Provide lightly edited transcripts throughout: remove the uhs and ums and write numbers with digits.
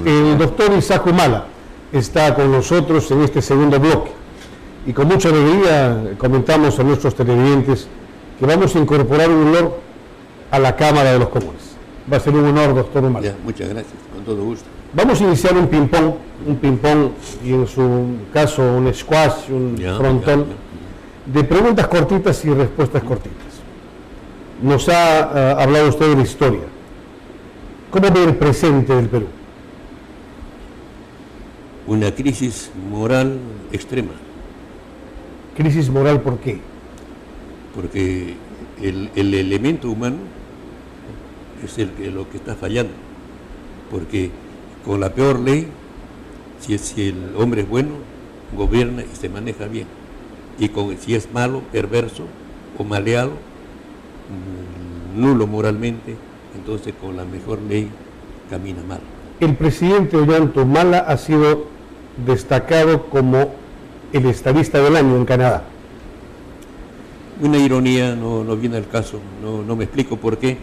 El doctor Isaac Humala está con nosotros en este segundo bloque y con mucha alegría comentamos a nuestros televidentes que vamos a incorporar un honor a la Cámara de los Comunes. Va a ser un honor, doctor Humala. Ya, muchas gracias, con todo gusto. Vamos a iniciar un ping-pong y en su caso un squash, un frontón de preguntas cortitas y respuestas cortitas. Nos ha hablado usted de la historia. ¿Cómo ve el presente del Perú? Una crisis moral extrema. ¿Crisis moral por qué? Porque el elemento humano es lo que está fallando. Porque con la peor ley, si el hombre es bueno, gobierna y se maneja bien. Y si es malo, perverso o maleado, nulo moralmente, entonces con la mejor ley camina mal. El presidente Ollanta Humala ha sido destacado como el estadista del año en Canadá. Una ironía, no viene al caso, no me explico por qué.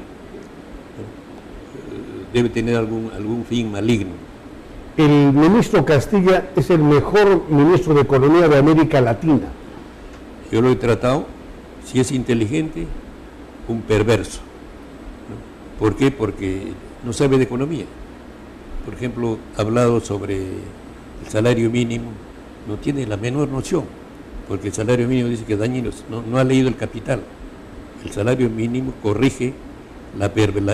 Debe tener algún fin maligno. El ministro Castilla es el mejor ministro de Economía de América Latina. Yo lo he tratado, si es inteligente, un perverso. ¿No? ¿Por qué? Porque no sabe de economía. Por ejemplo, ha hablado sobre el salario mínimo, no tiene la menor noción, porque el salario mínimo dice que es dañino, no ha leído el Capital. El salario mínimo corrige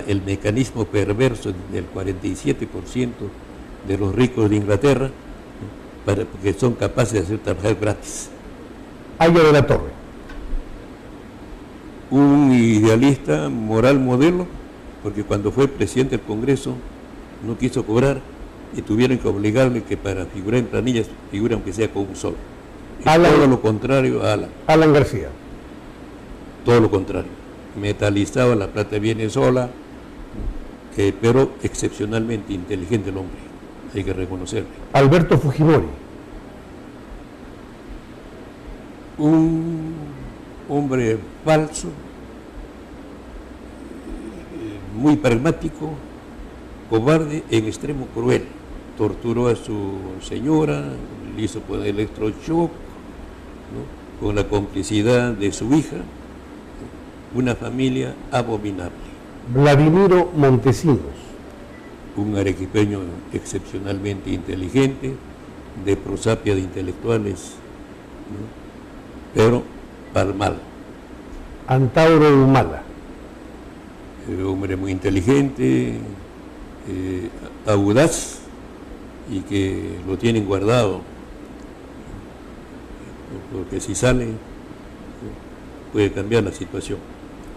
el mecanismo perverso del 47% de los ricos de Inglaterra, porque son capaces de hacer trabajar gratis. Aya de la Torre. Un idealista moral modelo, porque cuando fue presidente del Congreso no quiso cobrar y tuvieron que obligarle que para figurar en planillas figure aunque sea con un solo. Todo lo contrario a Alan García. Todo lo contrario. Metalizado, la plata viene sola, pero excepcionalmente inteligente el hombre, hay que reconocerlo. Alberto Fujimori. Un hombre falso, muy pragmático, cobarde, en extremo cruel. Torturó a su señora, le hizo poner electroshock, ¿no? Con la complicidad de su hija. Una familia abominable. Vladimiro Montesinos. Un arequipeño excepcionalmente inteligente, de prosapia de intelectuales, ¿no? Pero para el mal. Antauro Humala. Hombre muy inteligente, audaz, y que lo tienen guardado, porque si sale puede cambiar la situación.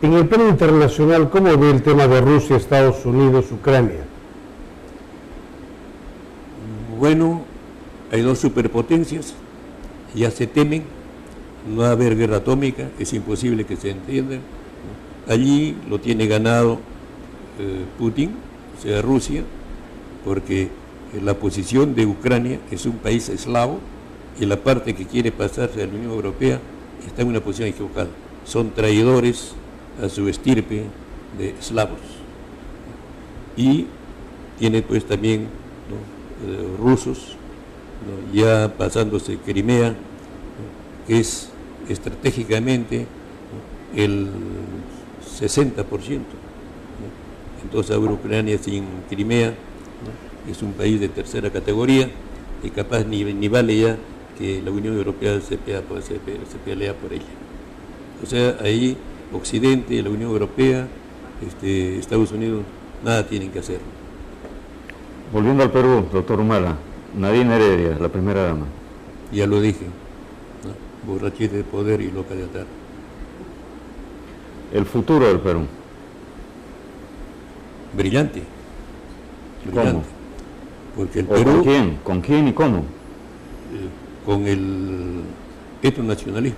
En el plano internacional, ¿cómo ve el tema de Rusia, Estados Unidos, Ucrania? Bueno, hay dos superpotencias, ya se temen, no va a haber guerra atómica, es imposible que se entiendan. Allí lo tiene ganado Putin, o sea, Rusia, porque la posición de Ucrania es un país eslavo y la parte que quiere pasarse a la Unión Europea está en una posición equivocada. Son traidores a su estirpe de eslavos. Y tiene pues también, ¿no? Rusos, ¿no? Ya pasándose Crimea, ¿no? Que es estratégicamente, ¿no? El 60%. ¿No? Entonces ahora Ucrania sin Crimea, ¿no? Es un país de tercera categoría y capaz ni vale ya que la Unión Europea se pelea por ella. O sea, ahí Occidente, la Unión Europea, Estados Unidos, nada tienen que hacer. Volviendo al Perú, doctor Humala, Nadine Heredia, la primera dama. Ya lo dije, ¿no? Borrachera de poder y loca de atar. El futuro del Perú. Brillante. ¿Cómo? Porque el Perú... ¿Con quién? ¿Con quién y cómo? Con el etnonacionalismo.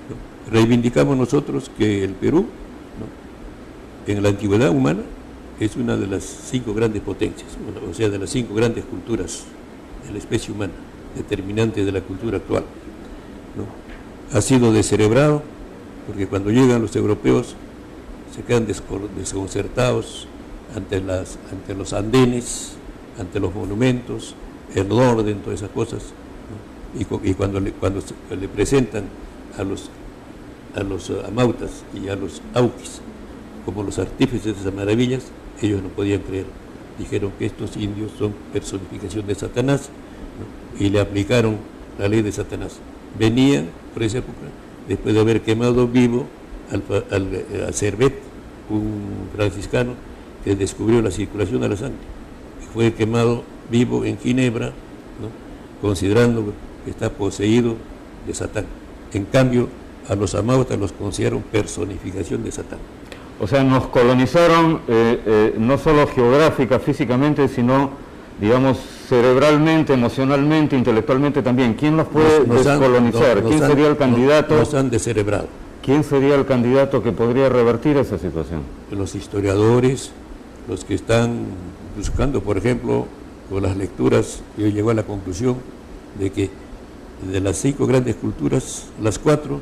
¿No? Reivindicamos nosotros que el Perú, ¿no? En la antigüedad humana, es una de las 5 grandes potencias, o sea, de las 5 grandes culturas de la especie humana, determinantes de la cultura actual, ¿no? Ha sido descerebrado, porque cuando llegan los europeos se quedan desconcertados ante los andenes, ante los monumentos, el orden, todas esas cosas, ¿no? Y cuando le presentan a los amautas y a los auquis como los artífices de esas maravillas, ellos no podían creer. Dijeron que estos indios son personificación de Satanás, ¿no? Y le aplicaron la ley de Satanás. Venían por esa época, después de haber quemado vivo al Servet, un franciscano que descubrió la circulación de la sangre, y fue quemado vivo en Ginebra, ¿no? Considerando que está poseído de Satán. En cambio, a los amautas los consideraron personificación de Satán. O sea, nos colonizaron no solo geográfica, físicamente, sino, digamos, cerebralmente, emocionalmente, intelectualmente también. ¿Quién nos puede descolonizar? ¿Quién sería el candidato? Nos han descerebrado. ¿Quién sería el candidato que podría revertir esa situación? Los historiadores, los que están buscando, por ejemplo, con las lecturas, yo llego a la conclusión de que de las 5 grandes culturas, las 4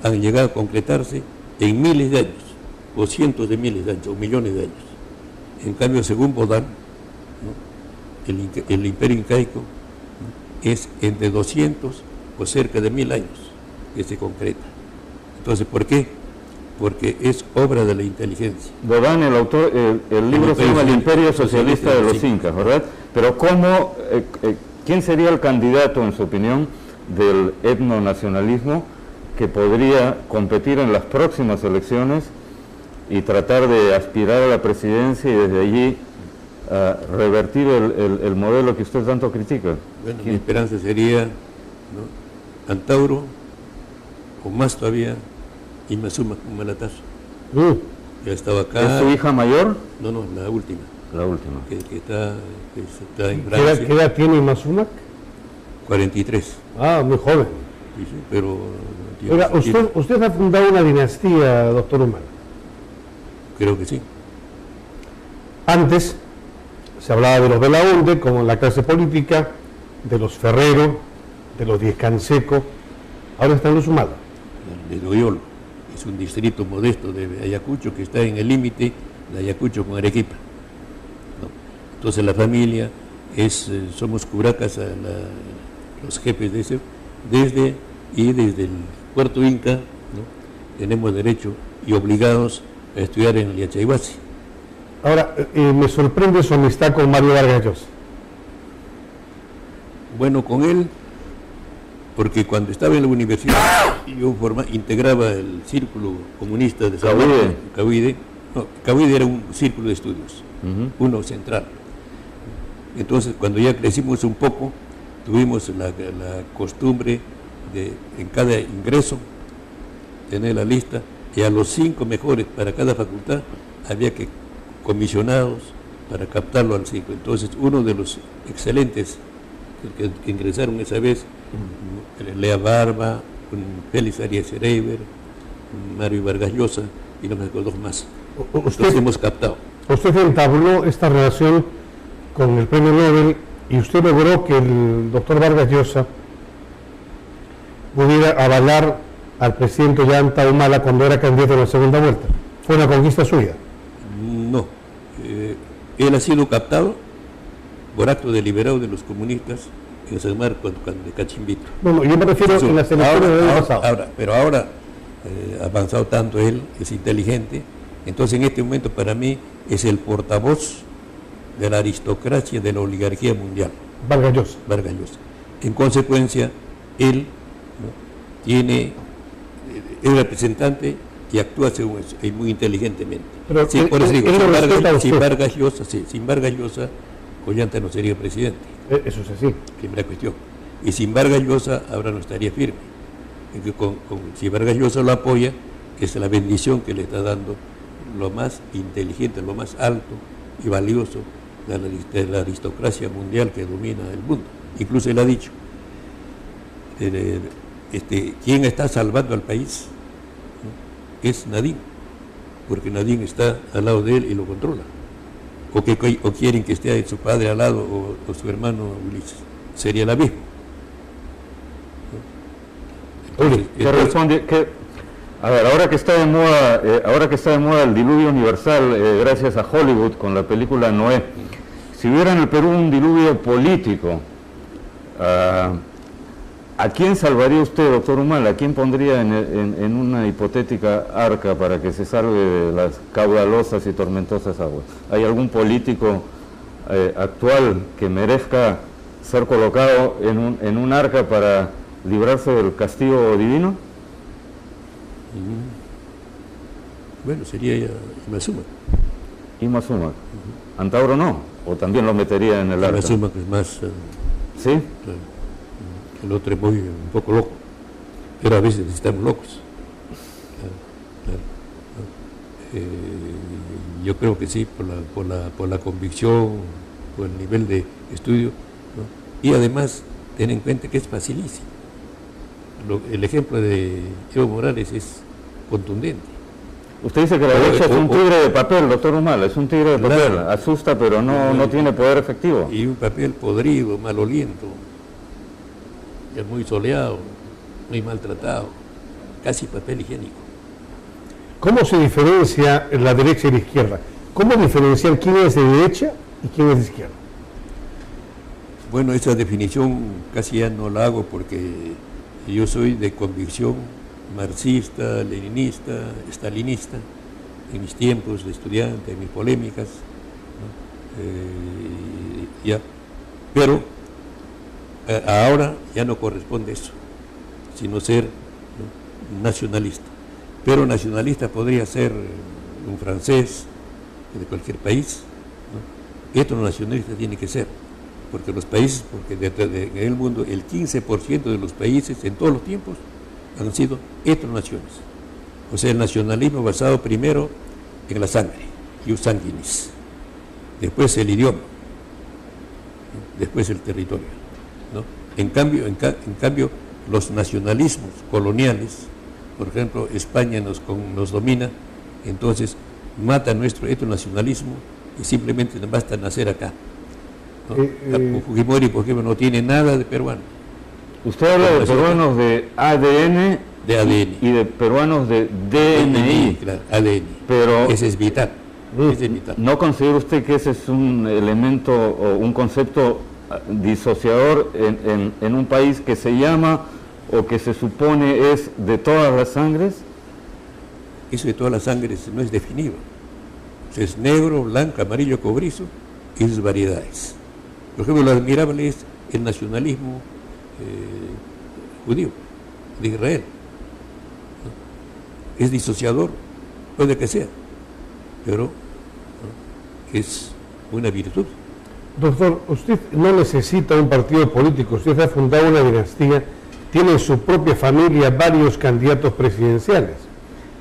han llegado a concretarse en miles de años, o cientos de miles de años, o millones de años. En cambio, según Bodán, ¿no? el imperio incaico, ¿no? es entre 200 o cerca de 1000 años que se concreta. Entonces, ¿por qué? Porque es obra de la inteligencia. Bodán, el autor, el libro se llama El Imperio Socialista de los Incas, ¿verdad? Pero ¿cómo, quién sería el candidato, en su opinión, del etnonacionalismo que podría competir en las próximas elecciones y tratar de aspirar a la presidencia y desde allí revertir el modelo que usted tanto critica? Bueno, mi esperanza sería, ¿no? Antauro, o más todavía, Imazuma Humalatar. Ya estaba acá. ¿Es su hija mayor? No, la última. La última. Que está en Francia. ¿Qué edad tiene Imazuma? 43. Ah, muy joven. Sí, pero... Oiga, usted ha fundado una dinastía, doctor Humala. Creo que sí. Antes se hablaba de los Belaúnde como la clase política, de los Ferrero, de los Diez Canseco, ahora están los Humala. De Loyolo, es un distrito modesto de Ayacucho que está en el límite de Ayacucho con Arequipa, ¿no? Entonces la familia somos curacas, los jefes de ese, desde el puerto Inca, ¿no? Tenemos derecho y obligados a estudiar en el Yachayhuasi. Ahora, me sorprende su amistad con Mario Vargas Llosa. Bueno, con él, porque cuando estaba en la universidad yo integraba el círculo comunista de Cavide. No, Cavide era un círculo de estudios, uno central. Entonces, cuando ya crecimos un poco, tuvimos la costumbre de en cada ingreso tener la lista, y a los 5 mejores para cada facultad había que comisionados para captarlo al 5. Entonces, uno de los excelentes que ingresaron esa vez, Lea Barba, Félix Arias Schreiber, Mario Vargas Llosa y no me acuerdo más. Entonces hemos captado. Usted entabló esta relación con el premio Nobel y usted logró que el doctor Vargas Llosa pudiera avalar al presidente Ollanta Humala cuando era candidato en la segunda vuelta. ¿Fue una conquista suya? No. Él ha sido captado por acto deliberado de los comunistas en San Marcos de Cachimbito. Bueno, yo me refiero a las elecciones del año pasado. Pero ahora ha avanzado tanto él, es inteligente, entonces en este momento para mí es el portavoz de la aristocracia, de la oligarquía mundial. Vargas Llosa. En consecuencia, él, ¿no? Es representante y actúa según eso, y muy inteligentemente. Pero sí, por eso digo, sin Vargas usted. Llosa, Ollanta no sería presidente. Eso es así. Primera cuestión. Y sin Vargas Llosa ahora no estaría firme. Si Vargas Llosa lo apoya, es la bendición que le está dando lo más inteligente, lo más alto y valioso de la aristocracia mundial que domina el mundo. Incluso él ha dicho, ¿quién está salvando al país? ¿No? Es Nadine, porque Nadine está al lado de él y lo controla. O quieren que esté su padre al lado o su hermano Ulises. Sería la misma. A ver, ahora que está de moda el diluvio universal, gracias a Hollywood con la película Noé, si hubiera en el Perú un diluvio político, ¿a quién salvaría usted, doctor Humala? ¿A quién pondría en una hipotética arca para que se salve de las caudalosas y tormentosas aguas? ¿Hay algún político actual que merezca ser colocado en un arca para librarse del castigo divino? Bueno, sería Imazuma. Imazuma. Antauro no, o también lo metería en el arca. Imazuma, que es más... ¿Sí? El otro es un poco loco, pero a veces estamos locos. Yo creo que sí, por la convicción, por el nivel de estudio, ¿no? Y además, ten en cuenta que es facilísimo. El ejemplo de Evo Morales es contundente. Usted dice que la derecha es un tigre de papel, doctor Humala, es un tigre de papel, claro. Asusta pero no tiene poder efectivo. Y un papel podrido, maloliento, ya muy soleado, muy maltratado, casi papel higiénico. ¿Cómo se diferencia la derecha y la izquierda? ¿Cómo diferenciar quién es de derecha y quién es de izquierda? Bueno, esa definición casi ya no la hago porque yo soy de convicción marxista, leninista, stalinista, en mis tiempos de estudiante, en mis polémicas, ¿no? Pero ahora ya no corresponde eso, sino ser, ¿no?, nacionalista. Pero nacionalista podría ser un francés de cualquier país, ¿no? Esto nacionalista tiene que ser, porque los países, en el mundo el 15% de los países en todos los tiempos han sido etnonaciones. O sea, el nacionalismo basado primero en la sangre, ius sanguinis, después el idioma, ¿no?, después el territorio, ¿no? En cambio, los nacionalismos coloniales, por ejemplo, España nos domina, entonces mata nuestro etnonacionalismo y simplemente nos basta nacer acá, ¿no? Fujimori, por ejemplo, no tiene nada de peruano. Usted habla de peruanos de ADN, y de peruanos de DNI. Claro, ADN. Pero ese es vital. Ese es vital. ¿No considera usted que ese es un elemento o un concepto disociador en un país que se llama o que se supone es de todas las sangres? Eso de todas las sangres no es definido. O sea, es negro, blanco, amarillo, cobrizo y sus variedades. Por ejemplo, lo admirable es el nacionalismo judío de Israel, ¿no? Es disociador, puede que sea, pero, ¿no?, es una virtud. Doctor, usted no necesita un partido político, usted ha fundado una dinastía, tiene en su propia familia varios candidatos presidenciales.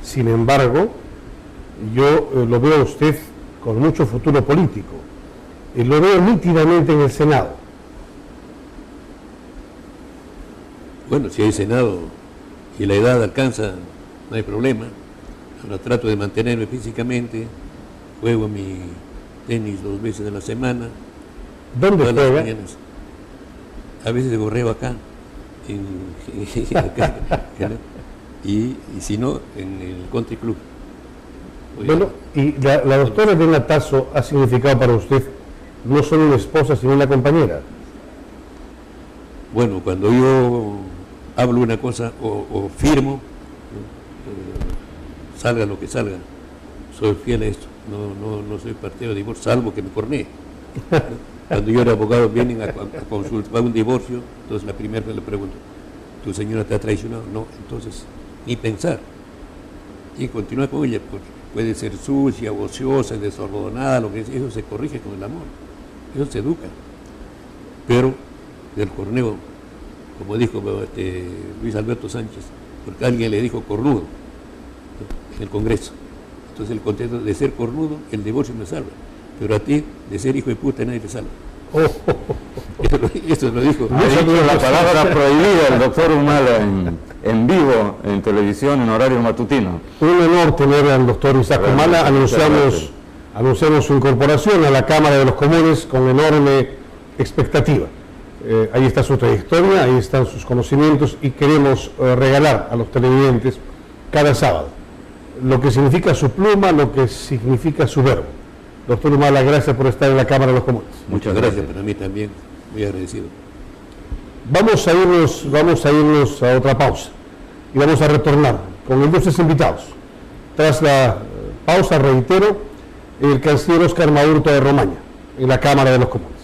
Sin embargo, yo lo veo a usted con mucho futuro político, y lo veo nítidamente en el Senado. Bueno, si hay Senado y la edad alcanza, no hay problema. Ahora trato de mantenerme físicamente, juego mi tenis 2 veces a la semana. ¿Dónde juega? A veces gorreo acá, acá, ¿no? Y si no, en el country club. Bueno, y la doctora Elena Tasso ha significado para usted no solo una esposa, sino una compañera. Bueno, cuando yo hablo una cosa o firmo, ¿no?, salga lo que salga, soy fiel a esto, no soy partidario de divorcio, salvo que me cornee. Cuando yo era abogado vienen a consultar un divorcio, entonces la primera vez le pregunto, ¿tu señora te ha traicionado? No, entonces ni pensar. Y continuar con ella, porque puede ser sucia, ociosa, desordenada, lo que es, eso se corrige con el amor, eso se educa. Pero del corneo, como dijo Luis Alberto Sánchez, porque alguien le dijo cornudo, ¿no?, en el Congreso. Entonces el contexto de ser cornudo, el divorcio me salva, pero a ti, de ser hijo de puta, nadie te salva. Eso lo dijo. La palabra prohibida el doctor Humala en vivo, en televisión, en horario matutino. Un honor tener al doctor Isaac Humala. Anunciamos su incorporación a la Cámara de los Comunes con enorme expectativa. Ahí está su trayectoria, ahí están sus conocimientos y queremos regalar a los televidentes cada sábado lo que significa su pluma, lo que significa su verbo. Doctor Humala, gracias por estar en la Cámara de los Comunes. Muchas gracias, para mí también, muy agradecido. Vamos a irnos a otra pausa y vamos a retornar con ilustres invitados. Tras la pausa, reitero, el canciller Oscar Maurto de Romaña, en la Cámara de los Comunes.